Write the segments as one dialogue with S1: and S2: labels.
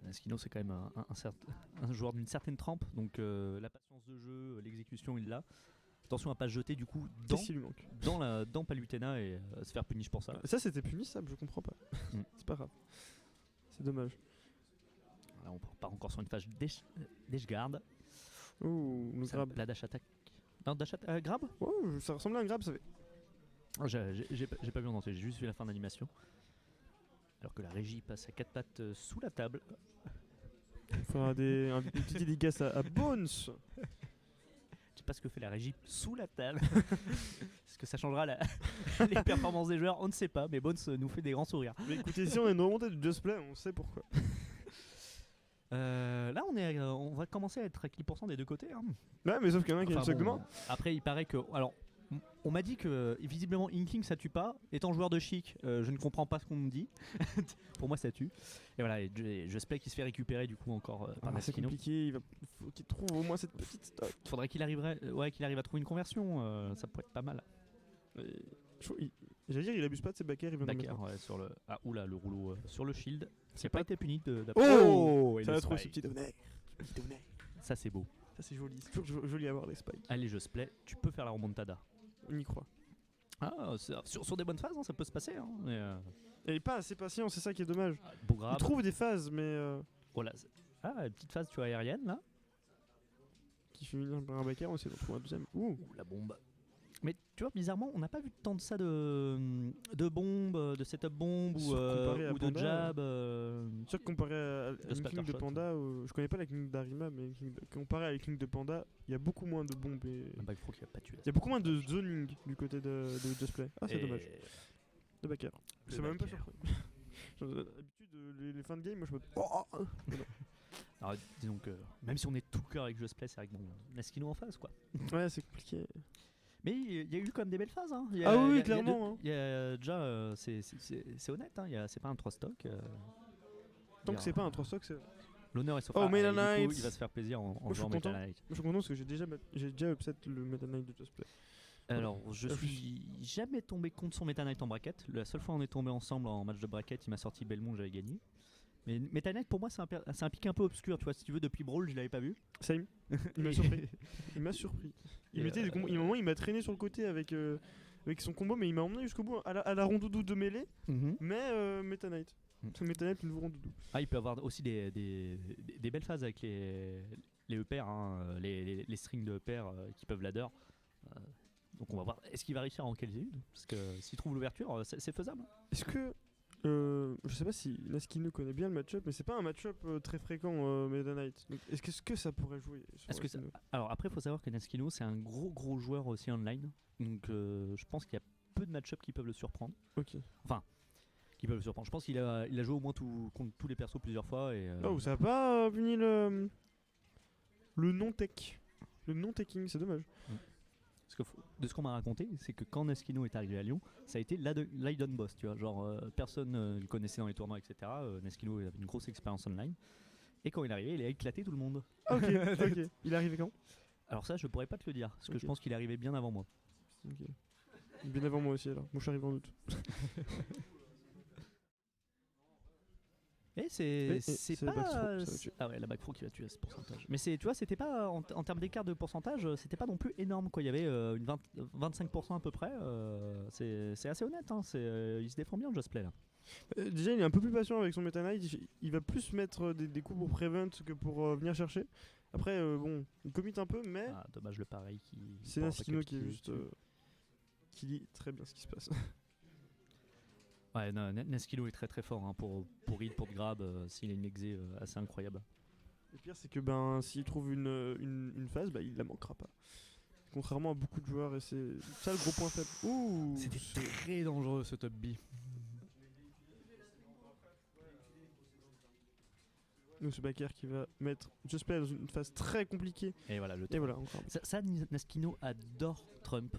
S1: Neskino c'est quand même un joueur d'une certaine trempe, donc la patience de jeu, l'exécution il l'a. Attention à pas se jeter du coup
S2: Qu'est-ce qui lui manque
S1: dans Palutena et se faire punish pour ça.
S2: Ça c'était punissable, je comprends pas. C'est pas grave. C'est dommage.
S1: Là, on part encore sur une phase d'Edgeguard.
S2: Ouh, le grab.
S1: La dash attack. Non, dash attack. Grab.
S2: Oh, ça ressemblait à un grab, ça fait.
S1: J'ai pas vu en entier, j'ai juste vu la fin d'animation. Alors que la régie passe à 4 pattes sous la table.
S2: Il faudra un petit dédicace à Bones.
S1: Je sais pas ce que fait la régie sous la table. Est-ce que ça changera les performances des joueurs? On ne sait pas, mais Bones nous fait des grands sourires.
S2: Mais écoutez, si on a une remontée de Just Play, on sait pourquoi.
S1: Là, on va commencer à être à 10% des deux côtés. Hein.
S2: Ouais, mais sauf qu'il y en a un qui a une segment.
S1: Après, il paraît que. Alors, on m'a dit que visiblement Inkling ça tue pas. Étant joueur de Chic, je ne comprends pas ce qu'on me dit. Pour moi, ça tue. Et voilà, Just Play qui se fait récupérer du coup encore par
S2: C'est
S1: Neskino.
S2: compliqué, faut qu'il trouve au moins cette petite stock.
S1: Faudrait qu'il arrive à trouver une conversion. Ça pourrait être pas mal.
S2: J'allais dire, il abuse pas de ses backers, il vient
S1: Backer, ouais, sur le. Ah, oula, le rouleau sur le shield. C'est
S2: pas
S1: pas été puni d'après.
S2: Oh,
S1: et
S2: ça
S1: le
S2: va trop ce
S1: spike.
S2: petit donner.
S1: Ça, c'est beau.
S2: Ça c'est joli, c'est toujours joli à voir les spikes.
S1: Allez, Just Play, tu peux faire la remontada.
S2: On y croit.
S1: Ah, sur des bonnes phases, hein, ça peut se passer. Hein, mais,
S2: Elle est pas assez patient, c'est ça qui est dommage.
S1: beau grab.
S2: Il trouve des phases, mais
S1: Voilà. Une petite phase, tu vois, aérienne là.
S2: qui finit par un backer, on essaie d'en trouver un deuxième. Ouh,
S1: Ouh, la bombe. Mais tu vois, bizarrement, on n'a pas vu tant de ça de bombes, de setup bombes ou de
S2: Panda,
S1: jab.
S2: c'est sûr que comparé à la
S1: Splattershot.
S2: clinique de Panda, je connais pas la clinique d'Arima, mais comparé à la clinique de Panda, il y a beaucoup moins de bombes et.
S1: Un backfro qui va pas tuer.
S2: Il y a beaucoup moins de zoning du côté de Just Play. Ah, c'est dommage. De backer.
S1: Le
S2: Ça m'a même pas
S1: backer.
S2: surpris. D'habitude, les fins de game, moi je me. Oh, oh.
S1: Alors, disons que même si on est tout cœur avec Just Play, c'est vrai que bon, Neskino en face quoi.
S2: Ouais, c'est compliqué.
S1: Mais il y a eu quand même des belles phases. Hein.
S2: Ah oui, clairement.
S1: Il y a déjà, c'est honnête, hein. C'est pas un 3 stock.
S2: Tant que c'est pas un 3 stock, c'est.
S1: L'honneur est sur
S2: Oh, Meta
S1: du coup,
S2: Knight.
S1: il va se faire plaisir en
S2: Moi, je
S1: jouant
S2: suis
S1: Meta
S2: content.
S1: Knight.
S2: Moi je suis content parce que j'ai déjà upset le Meta Knight de Just Play.
S1: Alors, je suis jamais tombé contre son Meta Knight en bracket. La seule fois où on est tombé ensemble en match de bracket, il m'a sorti Belmont, j'avais gagné. Mais Meta Knight pour moi c'est un pic un peu obscur, tu vois, si tu veux, depuis Brawl je l'avais pas vu.
S2: Same. Il m'a surpris. Il m'a surpris. Il mettait des combos. À un moment, il m'a traîné sur le côté avec son combo, mais il m'a emmené jusqu'au bout à la rondoudou de mêlée. Mais Meta Knight. Meta Knight, le nouveau rondoudou.
S1: Ah, il peut avoir aussi des belles phases avec les EPR, hein, les strings de EPR qui peuvent ladder. Donc on va voir, est-ce qu'il va réussir à encaler une? Parce que s'il trouve l'ouverture, c'est faisable.
S2: Est-ce que. Je sais pas si Neskino connaît bien le match-up, mais c'est pas un match-up très fréquent Meta Knight. Donc, est-ce que ça pourrait jouer sur Neskino?
S1: Alors après, il faut savoir que Neskino c'est un gros joueur aussi online. Donc je pense qu'il y a peu de match-up qui peuvent le surprendre.
S2: Ok.
S1: Enfin, qui peuvent le surprendre. Je pense qu'il a joué au moins contre tous les persos plusieurs fois. Et,
S2: Oh, ça a pas puni le non-tech. Le non-teching, c'est dommage.
S1: Parce que de ce qu'on m'a raconté, c'est que quand Neskino est arrivé à Lyon, ça a été l'Idon Boss, tu vois, genre personne ne le connaissait dans les tournois, etc. Neskino avait une grosse expérience online. Et quand il est arrivé, il a éclaté tout le monde.
S2: Ok, ok. Il est arrivé quand?
S1: Alors ça, je pourrais pas te le dire, parce que je pense qu'il est arrivé bien avant moi.
S2: Ok. Bien avant moi aussi alors. Moi je suis arrivé en août.
S1: Et c'est pas.
S2: Backthrow, ça va tuer.
S1: Ah ouais, la backthrow qui va tuer à ce pourcentage. Mais tu vois, c'était pas en termes d'écart de pourcentage, c'était pas non plus énorme quoi. Il y avait 25% à peu près. C'est assez honnête. Hein. Il se défend bien le Just Play là.
S2: Déjà il est un peu plus patient avec son Meta Knight. Il va plus mettre des coups pour prevent que pour venir chercher. Après bon, il commit un peu, mais
S1: Ah, dommage le pareil qui.
S2: c'est Neskino qui est juste qui lit très bien ce qui se passe.
S1: Ouais, non, Neskino est très fort hein, pour read, pour grab, s'il a une exé assez incroyable.
S2: Le pire c'est que s'il trouve une phase, il la manquera pas. Contrairement à beaucoup de joueurs et c'est ça le gros point faible. Ouh,
S1: C'était très dangereux ce top B.
S2: Donc ce backer qui va mettre Just Play dans une phase très compliquée.
S1: Et voilà,
S2: Et voilà encore.
S1: Ça, Neskino adore Trump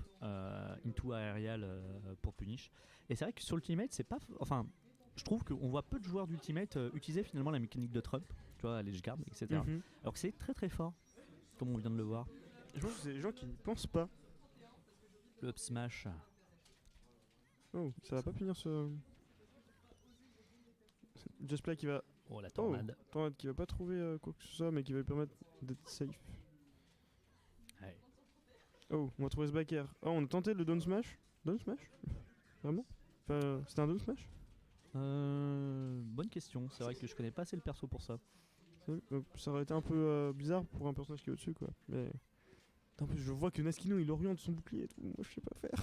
S1: into aerial pour punish. Et c'est vrai que sur Ultimate, c'est pas. Enfin, je trouve qu'on voit peu de joueurs d'Ultimate utiliser finalement la mécanique de Trump, tu vois, les Edgeguard, etc. Alors que c'est très fort, comme on vient de le voir.
S2: Je pense que c'est des gens qui n'y pensent pas.
S1: Le up smash.
S2: Oh, ça va pas finir ce. Just Play qui va
S1: Oh, la tornade.
S2: Tornade qui va pas trouver quoi que ce soit, mais qui va lui permettre d'être safe.
S1: Ouais.
S2: Oh, on va trouver ce backer. Oh, on a tenté le down smash. Down smash Vraiment enfin, c'était un down smash
S1: Bonne question. C'est vrai que je connais pas assez le perso pour ça.
S2: Ça aurait été un peu bizarre pour un personnage qui est au-dessus, quoi. Mais. En plus, je vois que Naskino il oriente son bouclier et tout. Moi, je sais pas faire.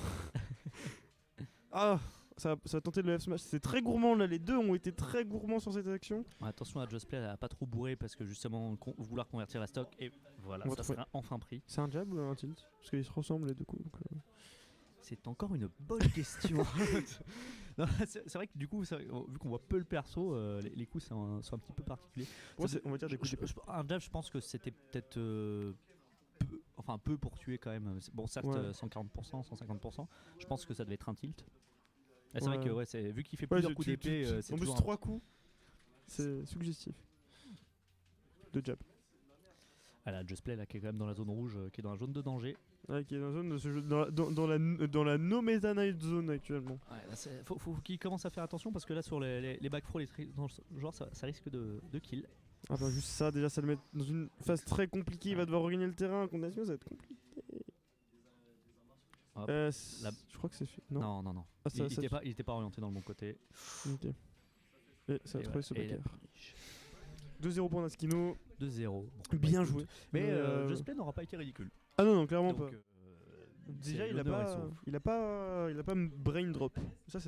S2: Ah ça va tenter le F smash. C'est très gourmand là. Les deux ont été très gourmands sur cette action.
S1: Attention à Just Play, elle a pas trop bourré parce que justement vouloir convertir la stock et voilà, ça sera enfin pris.
S2: C'est un jab ou un tilt? Parce qu'ils se ressemblent les deux coups. Donc,
S1: c'est encore une bonne question. Non, c'est vrai que du coup, vu qu'on voit peu le perso, les coups sont un petit peu particuliers.
S2: Ouais, on va dire des coups.
S1: Un jab, je pense que c'était peut-être peu pour tuer quand même. Bon, certes, 140%, 150%. Je pense que ça devait être un tilt. Et c'est vrai que vu qu'il fait plusieurs coups d'épée, c'est
S2: en plus 3 coups. C'est suggestif. De jab.
S1: Voilà, Just Play là qui est quand même dans la zone rouge, qui est dans la zone de danger.
S2: Ouais, qui est dans la zone de ce jeu, dans la no Meta Knight zone actuellement.
S1: Ouais, là, faut qu'il commence à faire attention parce que là sur les back throw, dans ce genre ça risque de kill.
S2: Ah bah juste ça, déjà ça le met dans une phase très compliquée, il va devoir regagner le terrain, contre Naskino ça va être compliqué. Je crois que c'est fait.
S1: Non.
S2: Ah,
S1: il était pas orienté dans le bon côté.
S2: Ok. Et ça a trouvé ce backer. 2-0 pour Naskino.
S1: 2-0. Bon,
S2: bien joué.
S1: Mais Just Play n'aura pas été ridicule.
S2: Ah non, clairement
S1: donc,
S2: pas. Déjà il a pas brain drop. Ça c'est